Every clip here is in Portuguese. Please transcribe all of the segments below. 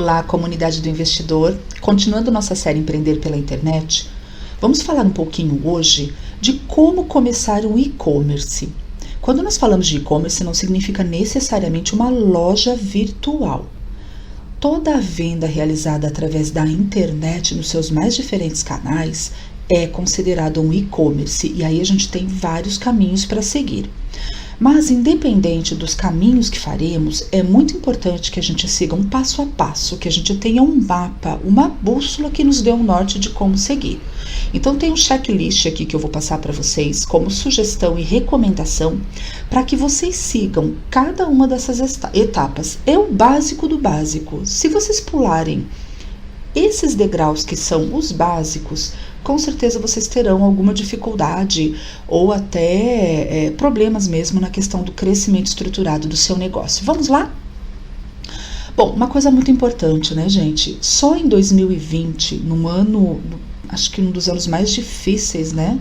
Olá, comunidade do investidor. Continuando nossa série Empreender pela Internet, vamos falar um pouquinho hoje de como começar um e-commerce. Quando nós falamos de e-commerce, não significa necessariamente uma loja virtual. Toda a venda realizada através da internet nos seus mais diferentes canais é considerado um e-commerce, e aí a gente tem vários caminhos para seguir. Mas, independente dos caminhos que faremos, é muito importante que a gente siga um passo a passo, que a gente tenha um mapa, uma bússola que nos dê um norte de como seguir. Então, tem um checklist aqui que eu vou passar para vocês como sugestão e recomendação para que vocês sigam cada uma dessas etapas. É o básico do básico. Se vocês pularem esses degraus que são os básicos, com certeza vocês terão alguma dificuldade ou até problemas mesmo na questão do crescimento estruturado do seu negócio. Vamos lá? Bom, uma coisa muito importante, né, gente? Só em 2020, num ano, acho que um dos anos mais difíceis, né,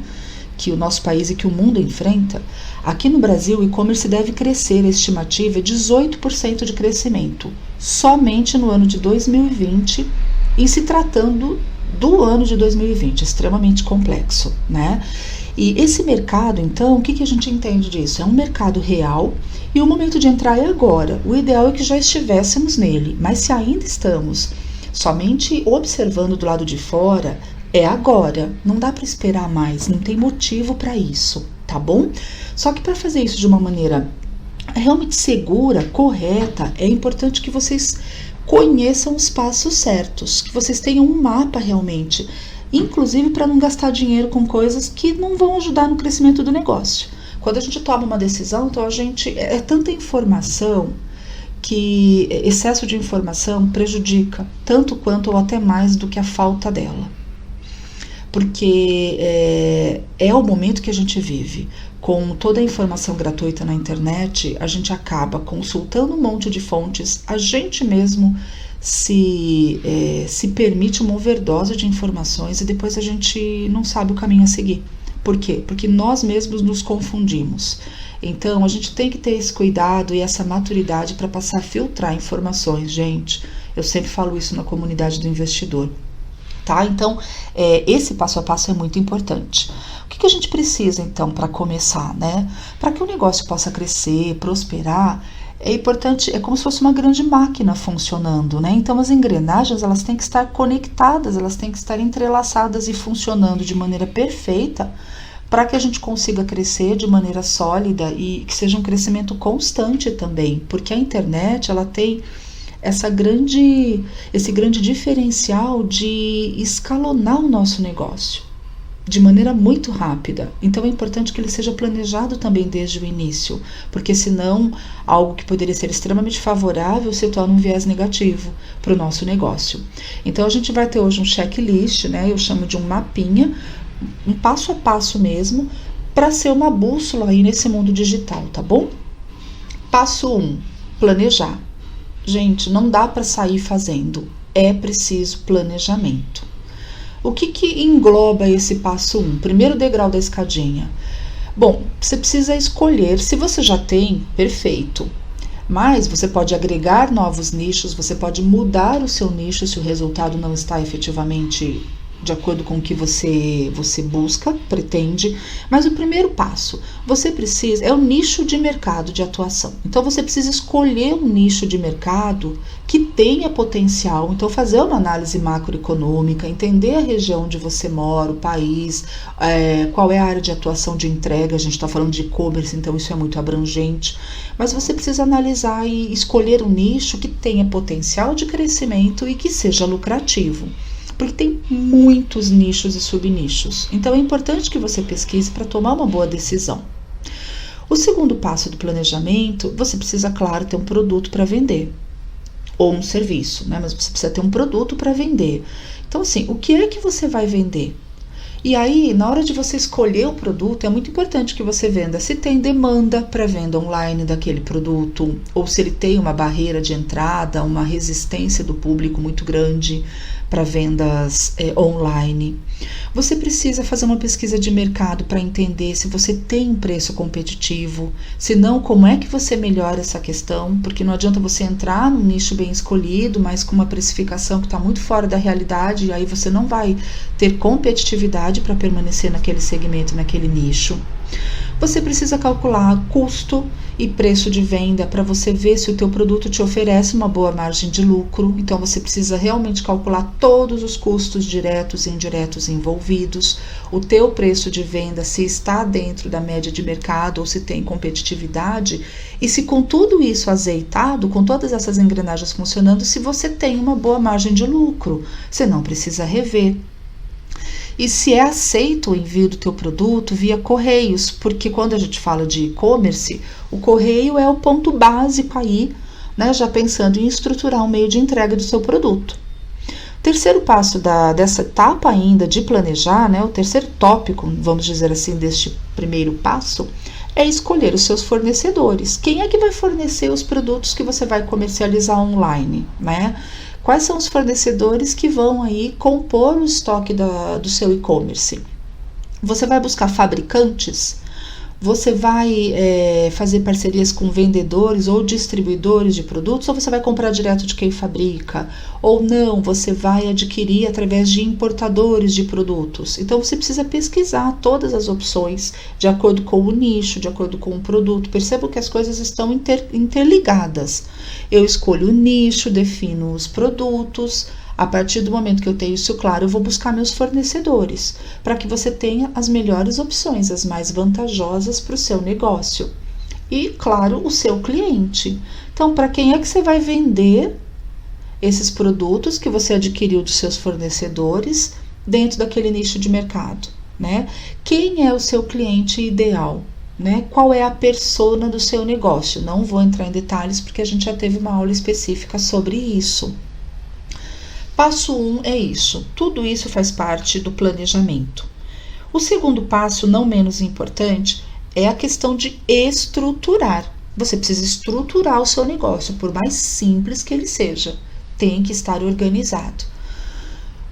que o nosso país e que o mundo enfrenta, aqui no Brasil o e-commerce deve crescer, a estimativa é 18% de crescimento, somente no ano de 2020, em se tratando do ano de 2020, extremamente complexo, né? E esse mercado, então, o que a gente entende disso? É um mercado real e o momento de entrar é agora. O ideal é que já estivéssemos nele, mas se ainda estamos somente observando do lado de fora, é agora. Não dá para esperar mais, não tem motivo para isso, tá bom? Só que para fazer isso de uma maneira realmente segura, correta, é importante que vocês conheçam os passos certos, que vocês tenham um mapa realmente, inclusive para não gastar dinheiro com coisas que não vão ajudar no crescimento do negócio. Quando a gente toma uma decisão, então é tanta informação que excesso de informação prejudica tanto quanto ou até mais do que a falta dela. Porque é o momento que a gente vive. Com toda a informação gratuita na internet, a gente acaba consultando um monte de fontes, a gente mesmo se permite uma overdose de informações e depois a gente não sabe o caminho a seguir. Por quê? Porque nós mesmos nos confundimos. Então, a gente tem que ter esse cuidado e essa maturidade para passar a filtrar informações, gente. Eu sempre falo isso na comunidade do investidor. Tá? Então, esse passo a passo é muito importante. O que a gente precisa, então, para começar, né? Para que o negócio possa crescer, prosperar, é importante, é como se fosse uma grande máquina funcionando, né? Então, as engrenagens, elas têm que estar conectadas, elas têm que estar entrelaçadas e funcionando de maneira perfeita para que a gente consiga crescer de maneira sólida e que seja um crescimento constante também, porque a internet, ela tem esse grande diferencial de escalonar o nosso negócio de maneira muito rápida. Então é importante que ele seja planejado também desde o início, porque senão algo que poderia ser extremamente favorável se torna um viés negativo para o nosso negócio. Então a gente vai ter hoje um checklist, né? Eu chamo de um mapinha, um passo a passo mesmo, para ser uma bússola aí nesse mundo digital, tá bom? Passo 1, planejar. Gente, não dá para sair fazendo, é preciso planejamento. O que engloba esse passo 1? Primeiro degrau da escadinha. Bom, você precisa escolher, se você já tem, perfeito. Mas você pode agregar novos nichos, você pode mudar o seu nicho se o resultado não está efetivamente de acordo com o que você busca, pretende. Mas o primeiro passo, você precisa, é o nicho de mercado de atuação. Então você precisa escolher um nicho de mercado que tenha potencial. Então fazer uma análise macroeconômica, entender a região onde você mora, o país, qual é a área de atuação de entrega. A gente está falando de e-commerce, então isso é muito abrangente. Mas você precisa analisar e escolher um nicho que tenha potencial de crescimento e que seja lucrativo. Porque tem muitos nichos e subnichos. Então é importante que você pesquise para tomar uma boa decisão. O segundo passo do planejamento, você precisa, claro, ter um produto para vender. Ou um serviço, né? Mas você precisa ter um produto para vender. Então, assim, o que é que você vai vender? E aí, na hora de você escolher o produto, é muito importante que você venda se tem demanda para venda online daquele produto, ou se ele tem uma barreira de entrada, uma resistência do público muito grande, para vendas online. Você precisa fazer uma pesquisa de mercado para entender se você tem um preço competitivo, se não, como é que você melhora essa questão, porque não adianta você entrar num nicho bem escolhido, mas com uma precificação que está muito fora da realidade, e aí você não vai ter competitividade para permanecer naquele segmento, naquele nicho. Você precisa calcular custo e preço de venda para você ver se o teu produto te oferece uma boa margem de lucro. Então você precisa realmente calcular todos os custos diretos e indiretos envolvidos, o teu preço de venda, se está dentro da média de mercado ou se tem competitividade, e se com tudo isso azeitado, com todas essas engrenagens funcionando, se você tem uma boa margem de lucro. Você não precisa rever. E se é aceito o envio do teu produto via correios, porque quando a gente fala de e-commerce, o correio é o ponto básico aí, né, já pensando em estruturar um meio de entrega do seu produto. Terceiro passo dessa etapa ainda de planejar, né, o terceiro tópico, vamos dizer assim, deste primeiro passo, é escolher os seus fornecedores. Quem é que vai fornecer os produtos que você vai comercializar online, né? Quais são os fornecedores que vão aí compor o estoque do seu e-commerce? Você vai buscar fabricantes? Você vai fazer parcerias com vendedores ou distribuidores de produtos, ou você vai comprar direto de quem fabrica? Ou não, você vai adquirir através de importadores de produtos. Então você precisa pesquisar todas as opções de acordo com o nicho, de acordo com o produto. Perceba que as coisas estão interligadas. Eu escolho o nicho, defino os produtos. A partir do momento que eu tenho isso claro, eu vou buscar meus fornecedores, para que você tenha as melhores opções, as mais vantajosas para o seu negócio. E, claro, o seu cliente. Então, para quem é que você vai vender esses produtos que você adquiriu dos seus fornecedores dentro daquele nicho de mercado, né? Quem é o seu cliente ideal? Né? Qual é a persona do seu negócio? Não vou entrar em detalhes porque a gente já teve uma aula específica sobre isso. Passo 1 é isso. Tudo isso faz parte do planejamento. O segundo passo, não menos importante, é a questão de estruturar. Você precisa estruturar o seu negócio, por mais simples que ele seja. Tem que estar organizado.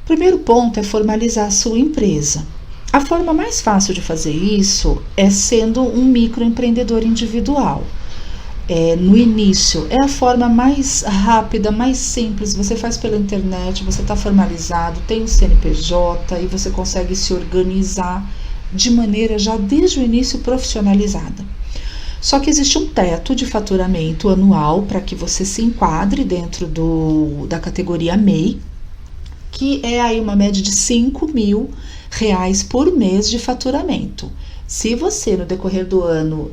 O primeiro ponto é formalizar a sua empresa. A forma mais fácil de fazer isso é sendo um microempreendedor individual. No início, é a forma mais rápida, mais simples. Você faz pela internet, você está formalizado, tem um CNPJ e você consegue se organizar de maneira já desde o início profissionalizada. Só que existe um teto de faturamento anual para que você se enquadre dentro da categoria MEI, que é aí uma média de R$5.000 por mês de faturamento. Se você no decorrer do ano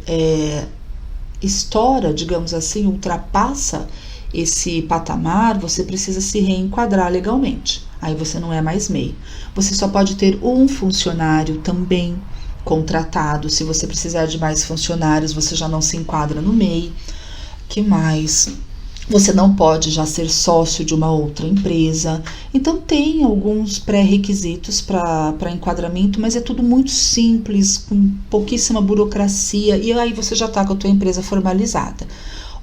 estoura, digamos assim, ultrapassa esse patamar, você precisa se reenquadrar legalmente. Aí você não é mais MEI. Você só pode ter um funcionário também contratado. Se você precisar de mais funcionários, você já não se enquadra no MEI. Que mais? Você não pode já ser sócio de uma outra empresa. Então tem alguns pré-requisitos para enquadramento, mas é tudo muito simples, com pouquíssima burocracia, e aí você já está com a tua empresa formalizada.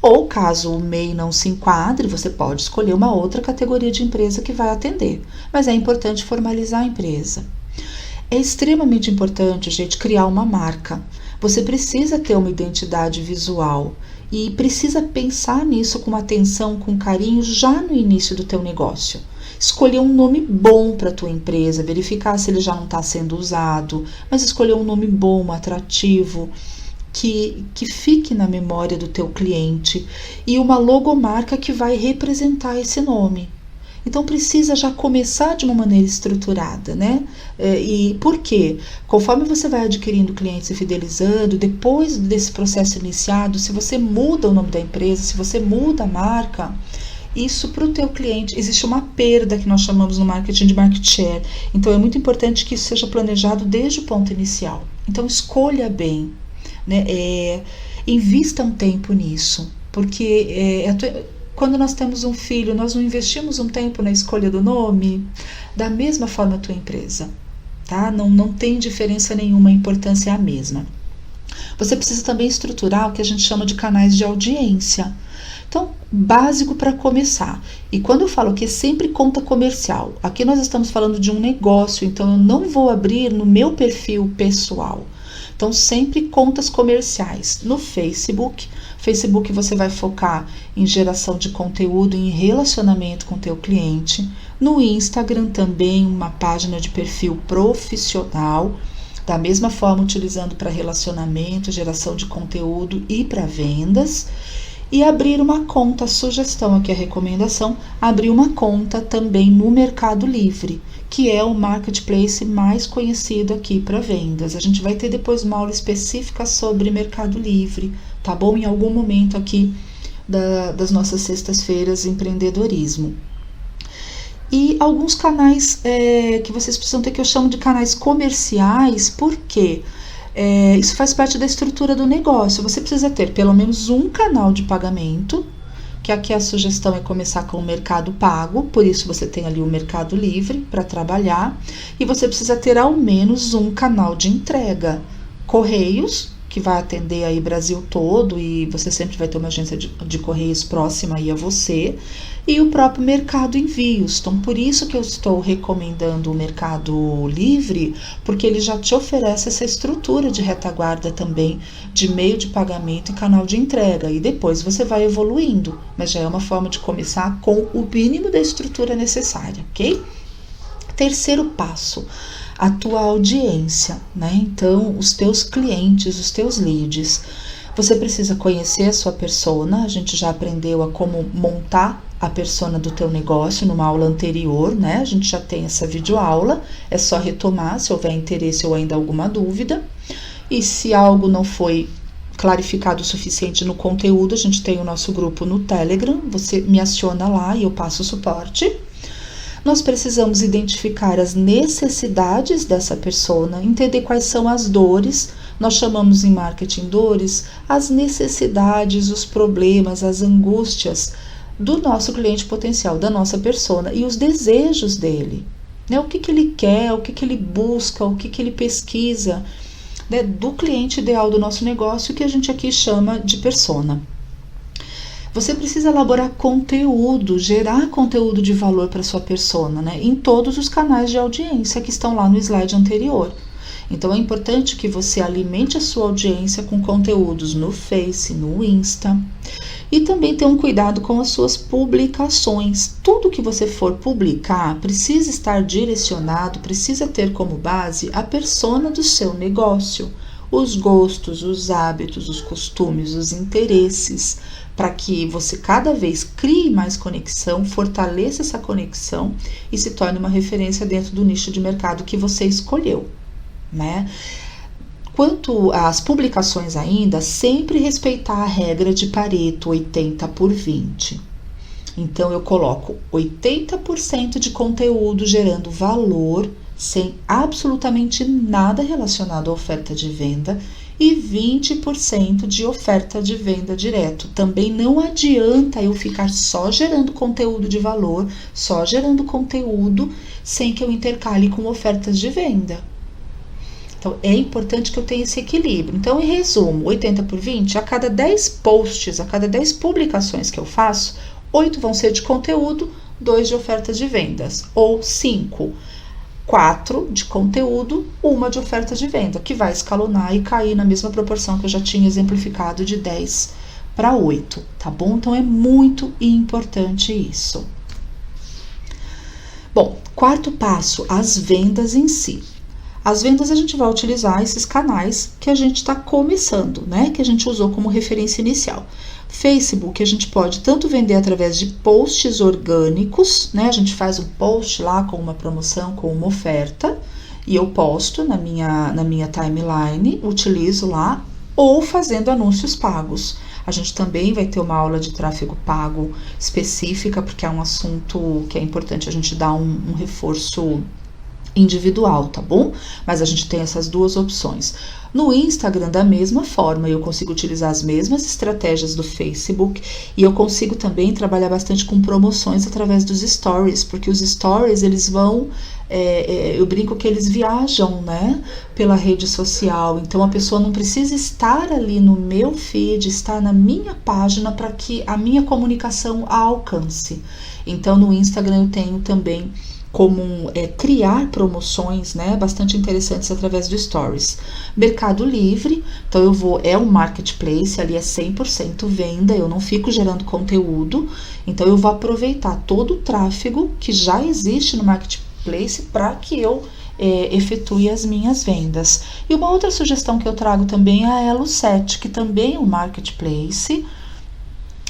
Ou caso o MEI não se enquadre, você pode escolher uma outra categoria de empresa que vai atender. Mas é importante formalizar a empresa. É extremamente importante, gente, criar uma marca. Você precisa ter uma identidade visual e precisa pensar nisso com atenção, com carinho, já no início do teu negócio. Escolher um nome bom para a tua empresa, verificar se ele já não está sendo usado, mas escolher um nome bom, atrativo, que fique na memória do teu cliente, e uma logomarca que vai representar esse nome. Então precisa já começar de uma maneira estruturada, né? E por quê? Conforme você vai adquirindo clientes e fidelizando, depois desse processo iniciado, se você muda o nome da empresa, se você muda a marca, isso para o teu cliente, existe uma perda que nós chamamos no marketing de market share. Então é muito importante que isso seja planejado desde o ponto inicial. Então escolha bem, né? Invista um tempo nisso, porque quando nós temos um filho, nós não investimos um tempo na escolha do nome. Da mesma forma a tua empresa, tá? Não tem diferença nenhuma, a importância é a mesma. Você precisa também estruturar o que a gente chama de canais de audiência. Então, básico para começar. E quando eu falo que é sempre conta comercial, aqui nós estamos falando de um negócio, então eu não vou abrir no meu perfil pessoal. Então, sempre contas comerciais. No Facebook você vai focar em geração de conteúdo, em relacionamento com o teu cliente. No Instagram também uma página de perfil profissional, da mesma forma utilizando para relacionamento, geração de conteúdo e para vendas. E abrir uma conta, a sugestão aqui, a recomendação, abrir uma conta também no Mercado Livre, que é o marketplace mais conhecido aqui para vendas. A gente vai ter depois uma aula específica sobre Mercado Livre, tá bom? Em algum momento aqui das nossas sextas-feiras, empreendedorismo. E alguns canais que vocês precisam ter, que eu chamo de canais comerciais, por quê? Isso faz parte da estrutura do negócio. Você precisa ter pelo menos um canal de pagamento, que aqui a sugestão é começar com o Mercado Pago, por isso você tem ali o Mercado Livre para trabalhar, e você precisa ter ao menos um canal de entrega. Correios, que vai atender aí Brasil todo, e você sempre vai ter uma agência de correios próxima aí a você, e o próprio Mercado Envios. Então, por isso que eu estou recomendando o Mercado Livre, porque ele já te oferece essa estrutura de retaguarda também, de meio de pagamento e canal de entrega, e depois você vai evoluindo, mas já é uma forma de começar com o mínimo da estrutura necessária, ok? Terceiro passo, a tua audiência, né? Então, os teus clientes, os teus leads. Você precisa conhecer a sua persona, a gente já aprendeu a como montar a persona do teu negócio numa aula anterior, né? A gente já tem essa videoaula, é só retomar se houver interesse ou ainda alguma dúvida. E se algo não foi clarificado o suficiente no conteúdo, a gente tem o nosso grupo no Telegram, você me aciona lá e eu passo o suporte. Nós precisamos identificar as necessidades dessa persona, entender quais são as dores, nós chamamos em marketing dores, as necessidades, os problemas, as angústias do nosso cliente potencial, da nossa persona, e os desejos dele, né? O que ele quer, o que ele busca, o que ele pesquisa, né? Do cliente ideal do nosso negócio, que a gente aqui chama de persona. Você precisa elaborar conteúdo, gerar conteúdo de valor para sua persona, né? Em todos os canais de audiência que estão lá no slide anterior. Então, é importante que você alimente a sua audiência com conteúdos no Face, no Insta. E também tenha um cuidado com as suas publicações. Tudo que você for publicar precisa estar direcionado, precisa ter como base a persona do seu negócio. Os gostos, os hábitos, os costumes, os interesses, para que você cada vez crie mais conexão, fortaleça essa conexão e se torne uma referência dentro do nicho de mercado que você escolheu, né? Quanto às publicações ainda, sempre respeitar a regra de Pareto, 80/20. Então, eu coloco 80% de conteúdo gerando valor, sem absolutamente nada relacionado à oferta de venda, e 20% de oferta de venda direto. Também não adianta eu ficar só gerando conteúdo de valor, só gerando conteúdo, sem que eu intercale com ofertas de venda. Então, é importante que eu tenha esse equilíbrio. Então, em resumo, 80/20, a cada 10 posts, a cada 10 publicações que eu faço, 8 vão ser de conteúdo, 2 de ofertas de vendas, ou 5, 4 de conteúdo, 1 de oferta de venda, que vai escalonar e cair na mesma proporção que eu já tinha exemplificado, de 10/8, tá bom? Então, é muito importante isso. Bom, quarto passo, as vendas em si. As vendas a gente vai utilizar esses canais que a gente está começando, né? Que a gente usou como referência inicial. Facebook, a gente pode tanto vender através de posts orgânicos, né? A gente faz um post lá com uma promoção, com uma oferta, e eu posto na minha timeline, utilizo lá, ou fazendo anúncios pagos. A gente também vai ter uma aula de tráfego pago específica, porque é um assunto que é importante a gente dar um reforço individual, tá bom? Mas a gente tem essas duas opções. No Instagram, da mesma forma, eu consigo utilizar as mesmas estratégias do Facebook, e eu consigo também trabalhar bastante com promoções através dos stories, porque os stories, eles vão eu brinco que eles viajam, né, pela rede social, então a pessoa não precisa estar ali no meu feed, estar na minha página para que a minha comunicação a alcance. Então no Instagram eu tenho também como criar promoções, né, bastante interessantes através do Stories. Mercado Livre, então é um marketplace, ali é 100% venda, eu não fico gerando conteúdo, então eu vou aproveitar todo o tráfego que já existe no marketplace para que eu efetue as minhas vendas. E uma outra sugestão que eu trago também é a Elo7, que também é um marketplace.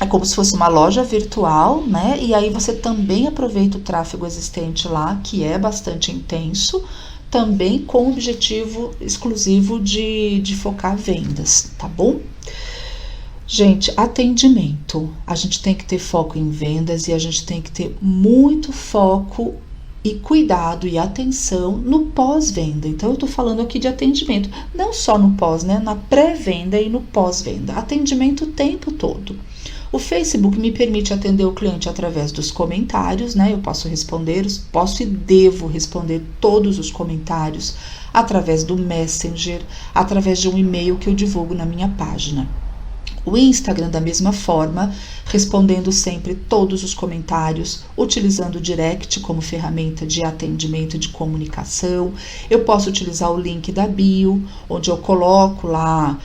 É como se fosse uma loja virtual, né? E aí você também aproveita o tráfego existente lá, que é bastante intenso, também com o objetivo exclusivo de focar vendas, tá bom? Gente, atendimento. A gente tem que ter foco em vendas e a gente tem que ter muito foco e cuidado e atenção no pós-venda. Então, eu tô falando aqui de atendimento, não só no pós, né? Na pré-venda e no pós-venda. Atendimento o tempo todo. O Facebook me permite atender o cliente através dos comentários, né? Eu posso posso e devo responder todos os comentários através do Messenger, através de um e-mail que eu divulgo na minha página. O Instagram, da mesma forma, respondendo sempre todos os comentários, utilizando o direct como ferramenta de atendimento e de comunicação. Eu posso utilizar o link da bio, onde eu coloco lá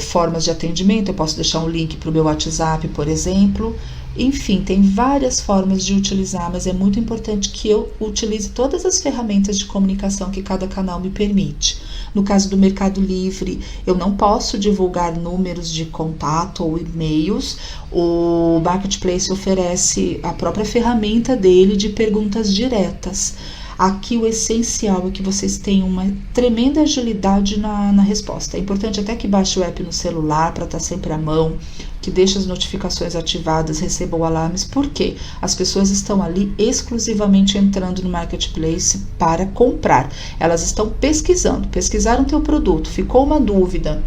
formas de atendimento. Eu posso deixar um link para o meu WhatsApp, por exemplo. Enfim, tem várias formas de utilizar, mas é muito importante que eu utilize todas as ferramentas de comunicação que cada canal me permite. No caso do Mercado Livre, eu não posso divulgar números de contato ou e-mails. O Marketplace oferece a própria ferramenta dele de perguntas diretas. Aqui o essencial é que vocês tenham uma tremenda agilidade na resposta. É importante até que baixe o app no celular para estar sempre à mão, que deixe as notificações ativadas, recebam alarmes, porque as pessoas estão ali exclusivamente entrando no Marketplace para comprar. Elas estão pesquisaram teu produto, ficou uma dúvida,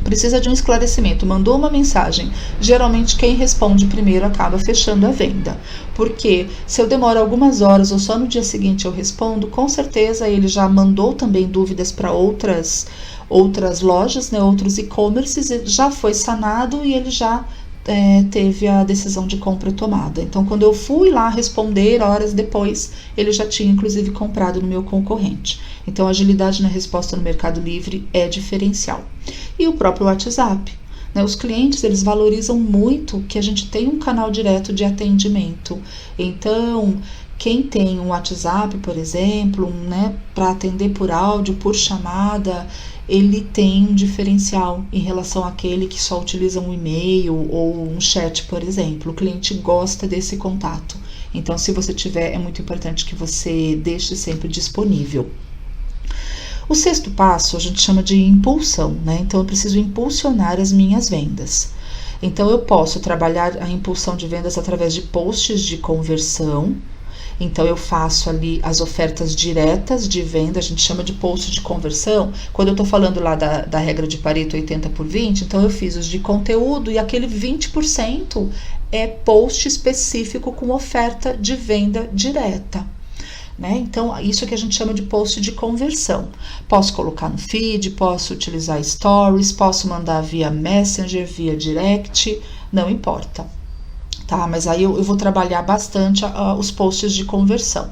precisa de um esclarecimento, mandou uma mensagem. Geralmente quem responde primeiro acaba fechando a venda, porque se eu demoro algumas horas ou só no dia seguinte eu respondo, com certeza ele já mandou também dúvidas para outras lojas, né, outros e-commerces, já foi sanado e ele já teve a decisão de compra tomada. Então, quando eu fui lá responder, horas depois, ele já tinha inclusive comprado no meu concorrente. Então, a agilidade na resposta no Mercado Livre é diferencial. E o próprio WhatsApp, né? Os clientes, eles valorizam muito que a gente tem um canal direto de atendimento. Então, quem tem um WhatsApp, por exemplo, né, para atender por áudio, por chamada, ele tem um diferencial em relação àquele que só utiliza um e-mail ou um chat, por exemplo. O cliente gosta desse contato. Então, se você tiver, é muito importante que você deixe sempre disponível. O sexto passo a gente chama de impulsão, né? Então, eu preciso impulsionar as minhas vendas. Então, eu posso trabalhar a impulsão de vendas através de posts de conversão. Então, eu faço ali as ofertas diretas de venda, a gente chama de post de conversão. Quando eu estou falando lá da regra de Pareto 80/20, então eu fiz os de conteúdo e aquele 20% é post específico com oferta de venda direta, né? Então, isso que a gente chama de post de conversão. Posso colocar no feed, posso utilizar stories, posso mandar via Messenger, via direct, não importa. Tá, mas aí eu vou trabalhar bastante os posts de conversão.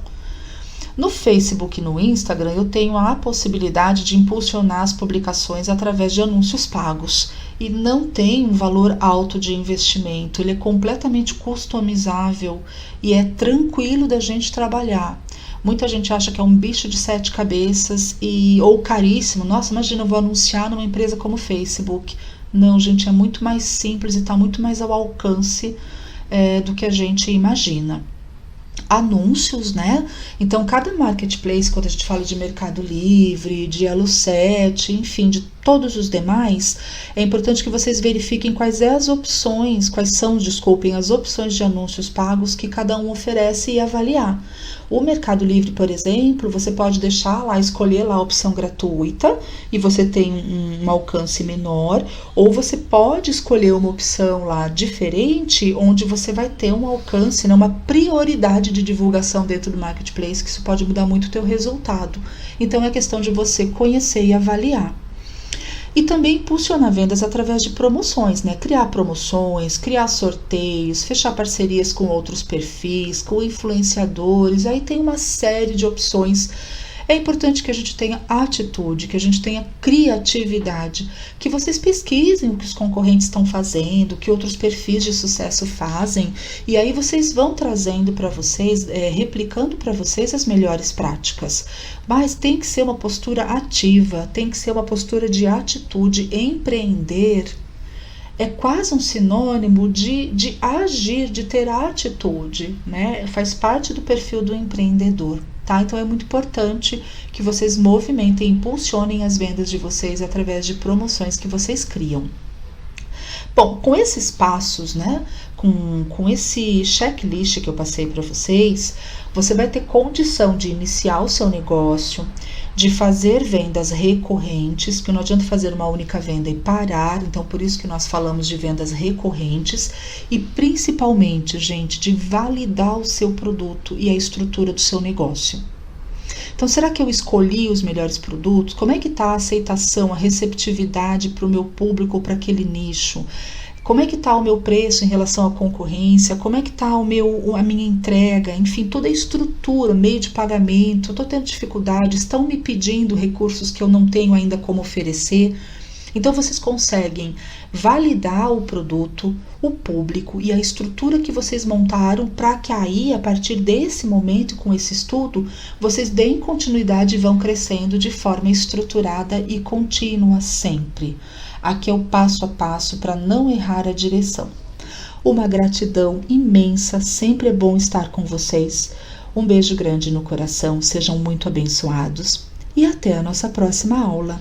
No Facebook e no Instagram, eu tenho a possibilidade de impulsionar as publicações através de anúncios pagos. E não tem um valor alto de investimento, ele é completamente customizável e é tranquilo da gente trabalhar. Muita gente acha que é um bicho de 7 cabeças ou caríssimo. Nossa, imagina, eu vou anunciar numa empresa como o Facebook. Não, gente, é muito mais simples e está muito mais ao alcance do que a gente imagina. Anúncios, né? Então, cada marketplace, quando a gente fala de Mercado Livre, de Elo7, enfim, de todos os demais, é importante que vocês verifiquem quais as opções de anúncios pagos que cada um oferece e avaliar. O Mercado Livre, por exemplo, você pode escolher lá a opção gratuita e você tem um alcance menor, ou você pode escolher uma opção lá diferente, onde você vai ter um alcance, né, uma prioridade de divulgação dentro do Marketplace, que isso pode mudar muito o teu resultado. Então é questão de você conhecer e avaliar. E também impulsionar vendas através de promoções, né? Criar promoções, criar sorteios, fechar parcerias com outros perfis, com influenciadores, aí tem uma série de opções. É importante que a gente tenha atitude, que a gente tenha criatividade, que vocês pesquisem o que os concorrentes estão fazendo, o que outros perfis de sucesso fazem, e aí vocês vão trazendo para vocês, replicando para vocês as melhores práticas. Mas tem que ser uma postura ativa, tem que ser uma postura de atitude. Empreender é quase um sinônimo de agir, de ter atitude, né? Faz parte do perfil do empreendedor. Tá? Então é muito importante que vocês movimentem, impulsionem as vendas de vocês através de promoções que vocês criam. Bom, com esses passos, né, com esse checklist que eu passei para vocês, você vai ter condição de iniciar o seu negócio, de fazer vendas recorrentes, porque não adianta fazer uma única venda e parar, então por isso que nós falamos de vendas recorrentes, e principalmente, gente, de validar o seu produto e a estrutura do seu negócio. Então, será que eu escolhi os melhores produtos? Como é que está a aceitação, a receptividade para o meu público, para aquele nicho? Como é que está o meu preço em relação à concorrência? Como é que está a minha entrega? Enfim, toda a estrutura, meio de pagamento. Eu estou tendo dificuldade, estão me pedindo recursos que eu não tenho ainda como oferecer. Então, vocês conseguem validar o produto, o público e a estrutura que vocês montaram para que aí, a partir desse momento, com esse estudo, vocês deem continuidade e vão crescendo de forma estruturada e contínua sempre. Aqui é o passo a passo para não errar a direção. Uma gratidão imensa, sempre é bom estar com vocês. Um beijo grande no coração, sejam muito abençoados e até a nossa próxima aula.